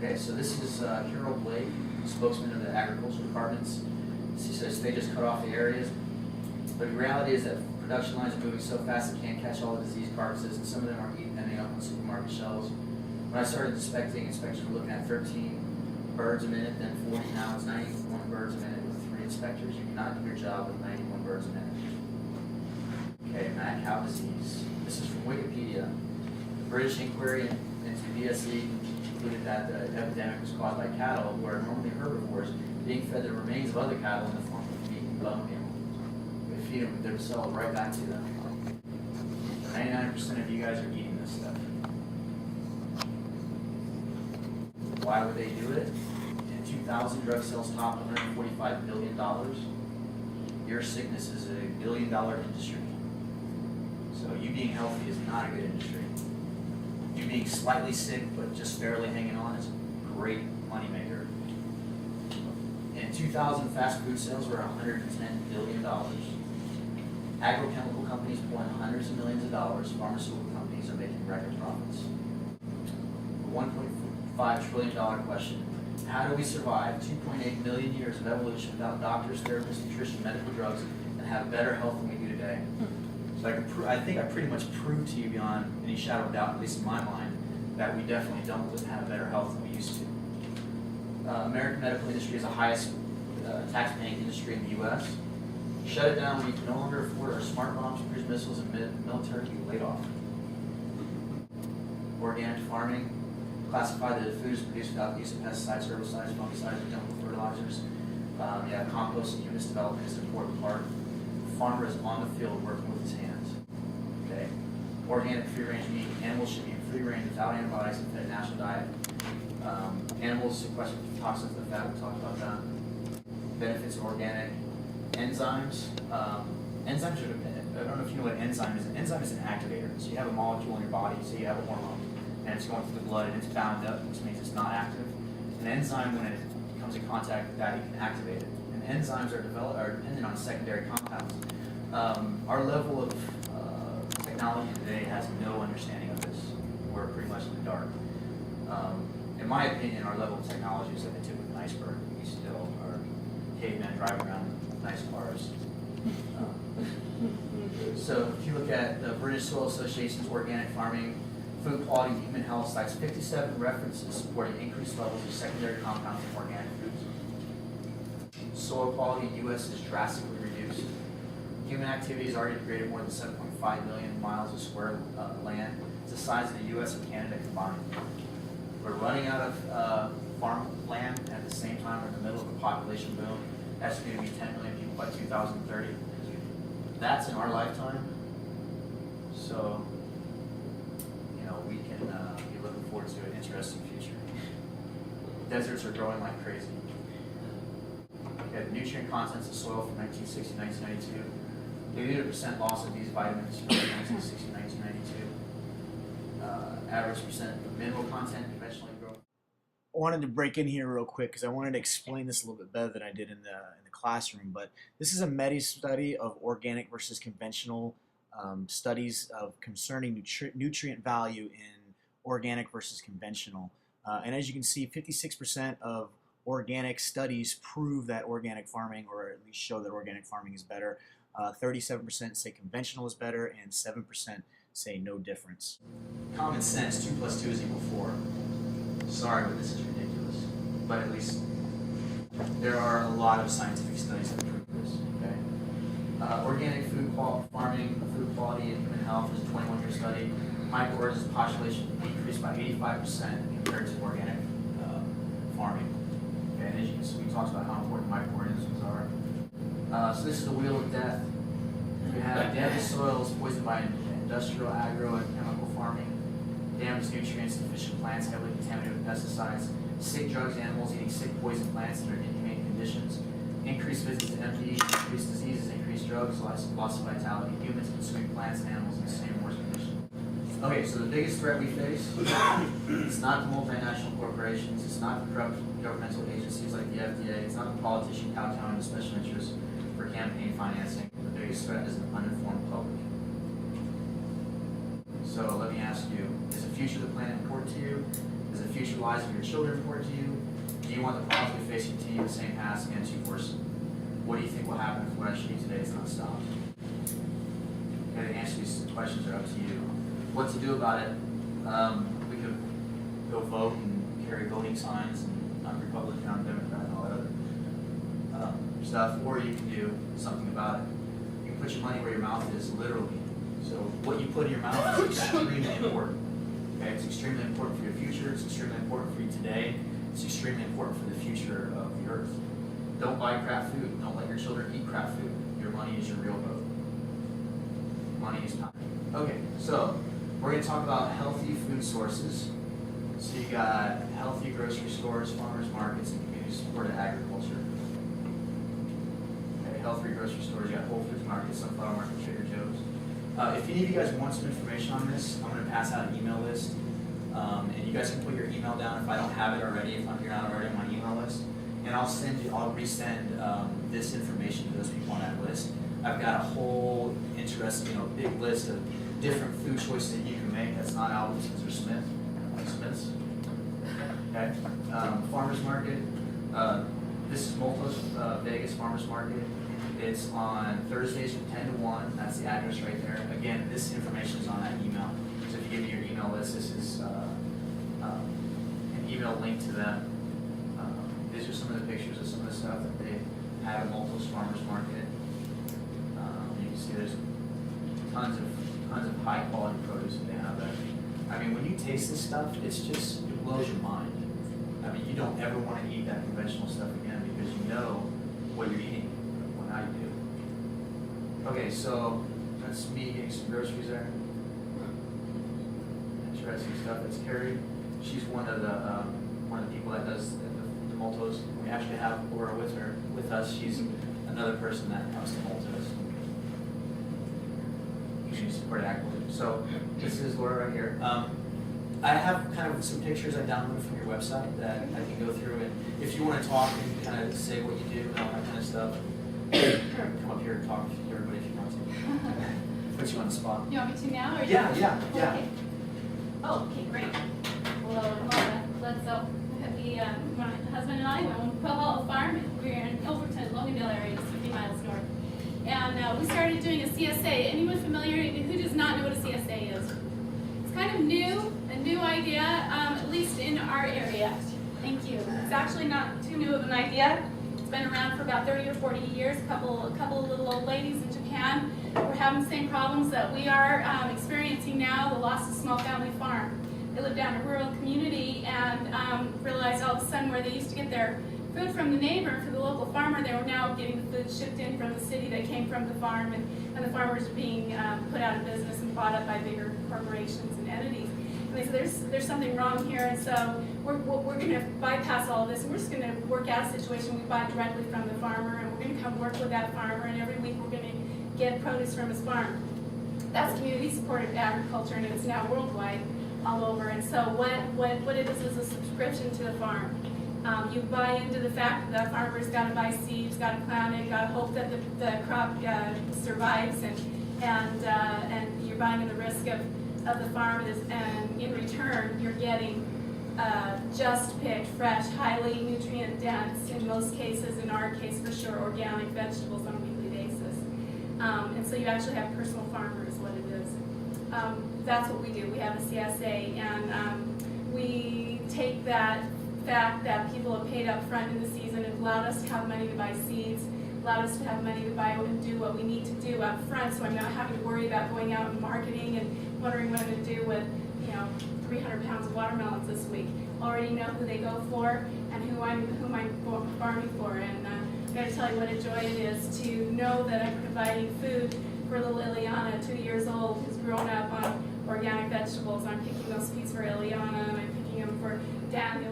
Okay, so this is Carol Blake, spokesman of the agricultural departments. She says they just cut off the areas, but the reality is that production lines are moving so fast they can't catch all the diseased carcasses, and some of them are ending up on supermarket shelves. When I started inspecting, inspectors were looking at 13 birds a minute, then 40. Now it's 91 birds a minute with 3 inspectors. You cannot do your job with 91 birds a minute. Okay, mad cow disease. This is from Wikipedia. The British inquiry into BSE concluded that the epidemic was caused by cattle, who are normally herbivores, being fed the remains of other cattle in the form of meat and bone meal. They feed them themselves right back to them. 99% of you guys are eating this stuff. Why would they do it? In 2000, drug sales topped $145 billion. Your sickness is a $1 billion industry. So you being healthy is not a good industry. You being slightly sick but just barely hanging on is a great moneymaker. In 2000, fast food sales were $110 billion. Agrochemical companies pulling hundreds of millions of dollars. Pharmaceutical companies are making record profits. The $1.5 trillion question. How do we survive 2.8 million years of evolution without doctors, therapists, nutrition, medical drugs, and have better health than we do today? So I think I pretty much proved to you beyond any shadow of doubt, at least in my mind, that we definitely don't have better health than we used to. American medical industry is the highest tax-paying industry in the U.S. Shut it down when you can no longer afford our smart bombs, cruise missiles, and military to be laid off. Organic farming, classify that the food is produced without the use of pesticides, herbicides, fungicides, or chemical fertilizers. Compost and humus development is an important part. The farmer is on the field working with his hands. Okay. Organic free-range meat. Animals should be in free range without antibiotics and fed a natural diet. Animals sequester toxins in the fat. We talked about that. Benefits of organic. Enzymes. Enzymes are, I don't know if you know what an enzyme is. An enzyme is an activator. So you have a molecule in your body, so you have a hormone, and it's going through the blood and it's bound up, which means it's not active. An enzyme, when it comes in contact with that, you can activate it. And enzymes are dependent on secondary compounds. Our level of technology today has no understanding of this. We're pretty much in the dark. In my opinion, our level of technology is like the tip of an iceberg. We still are cavemen driving around in nice cars. So if you look at the British Soil Association's organic farming, food quality and human health cites 57 references supporting increased levels of secondary compounds in organic foods. Soil quality in the U.S. is drastically reduced. Human activity has already degraded more than 7.5 million miles of square land. It's the size of the U.S. and Canada combined. We're running out of farm land at the same time. We're in the middle of a population boom. Estimated to be 10 million people by 2030. That's in our lifetime. So, we can be looking forward to an interesting future. Deserts are growing like crazy. We had nutrient contents of soil from 1960 to 1992. 80% loss of these vitamins from 1960 to 1992. Average percent of mineral content conventionally grown. I wanted to break in here real quick because I wanted to explain this a little bit better than I did in the classroom. But this is a meta-study of organic versus conventional studies of concerning nutrient value in organic versus conventional. And as you can see, 56% of organic studies prove that organic farming, or at least show that organic farming is better. 37% say conventional is better, and 7% say no difference. Common sense, 2 plus 2 is equal 4. Sorry, but this is ridiculous. But at least there are a lot of scientific studies that prove this. Okay. Organic food farming, food quality, and human health is a 21-year study. Microorganisms population decreased by 85% compared to organic farming. Okay, and as you can see, we talked about how important microorganisms are. So this is the wheel of death. You have damaged soils poisoned by industrial, agro, and chemical farming. Damaged nutrients, deficient plants, heavily contaminated with pesticides. Sick drugs, animals eating sick poison plants that are in inhumane conditions. Increased visits to MD, increased diseases, increased drugs, loss of vitality. Humans consuming plants and animals in the same worst condition. Okay, so the biggest threat we face, it's not the multinational corporations, it's not the corrupt governmental agencies like the FDA, it's not the politician kowtowing to special interests for campaign financing. The biggest threat is an uninformed public. So let me ask you, is the future of the planet important to you? Is the future lives of your children important to you? Do you want the problems we face to continue the same paths against you worsen? What do you think will happen if what I show you today is not stopped? Okay, the answer to these questions are up to you. What to do about it? We could go vote and carry voting signs and I'm Republican, I'm Democrat, and all that other stuff, or you can do something about it. You can put your money where your mouth is, literally. So what you put in your mouth is extremely important. Okay, it's extremely important for your future. It's extremely important for you today. It's extremely important for the future of the earth. Don't buy crap food. Don't let your children eat crap food. Your money is your real vote. Money is power. Okay, so we're going to talk about healthy food sources. So you got healthy grocery stores, farmers markets, and community-supported agriculture. Okay, healthy grocery stores. You got Whole Foods markets, Sunflower Market, Trader Joe's. If any of you guys want some information on this, I'm going to pass out an email list, and you guys can put your email down if I don't have it already, if you're not already on my email list, and I'll resend this information to those people on that list. I've got a whole interesting, big list of different food choices that you can make. That's not Albertsons or Smith's. Okay, farmers market. This is Multo's Vegas Farmers Market. It's on Thursdays from 10 to 1. That's the address right there. Again, this information is on that email. So if you give me your email list, this is an email link to them. These are some of the pictures of some of the stuff that they have at Multo's Farmers Market. You can see there's tons of high quality produce that they have there. I mean, when you taste this stuff, it blows your mind. I mean, you don't ever want to eat that conventional stuff again because you know what you're eating. I do. Okay, so that's me getting some groceries there. Interesting stuff. That's Carrie. She's one of the people that does the Multos. We actually have Laura with us. She's another person that comes to Multos. Community supported agriculture. So this is Laura right here. I have kind of some pictures I downloaded from your website that I can go through, and if you want to talk and kind of say what you do and all that kind of stuff. Come up here and talk to everybody if you want to. Put you on the spot. You want me to now? Or Yeah. Okay. Oh, okay, great. Well, let's my husband and I own Quail Farm. We're in Ilverton, Logandale area, just 50 miles north. And we started doing a CSA. Anyone familiar? Who does not know what a CSA is? It's kind of new, a new idea, at least in our area. Thank you. It's actually not too new of an idea. Been around for about 30 or 40 years. A couple of little old ladies in Japan were having the same problems that we are experiencing now, the loss of small family farm. They lived down in a rural community and realized all of a sudden where they used to get their food from the neighbor, for the local farmer, they were now getting the food shipped in from the city that came from the farm, and the farmers are being put out of business and bought up by bigger corporations and entities. And they said there's something wrong here, and so we're going to bypass all of this, and we're just going to work out a situation. We buy directly from the farmer, and we're going to come work with that farmer, and every week we're going to get produce from his farm. That's community-supported agriculture, and it's now worldwide, all over. And so what it is a subscription to the farm. You buy into the fact that the farmer's got to buy seeds, got to plant it, got to hope that the crop survives, and you're buying in the risk of the farm, and in return you're getting just picked, fresh, highly nutrient dense, in most cases, in our case for sure, organic vegetables on a weekly basis. And so you actually have personal farmer is what it is. That's what we do. We have a CSA, and we take that fact that people have paid up front in the season and allowed us to have money to buy seeds, allowed us to have money to buy and do what we need to do up front, so I'm not having to worry about going out and marketing and wondering what I'm going to do with 300 pounds of watermelons this week. Already know who they go for and whom I'm farming for, and I've got to tell you what a joy it is to know that I'm providing food for little Ileana, 2 years old, who's grown up on organic vegetables. I'm picking those seeds for Ileana, and I'm picking them for Daniel,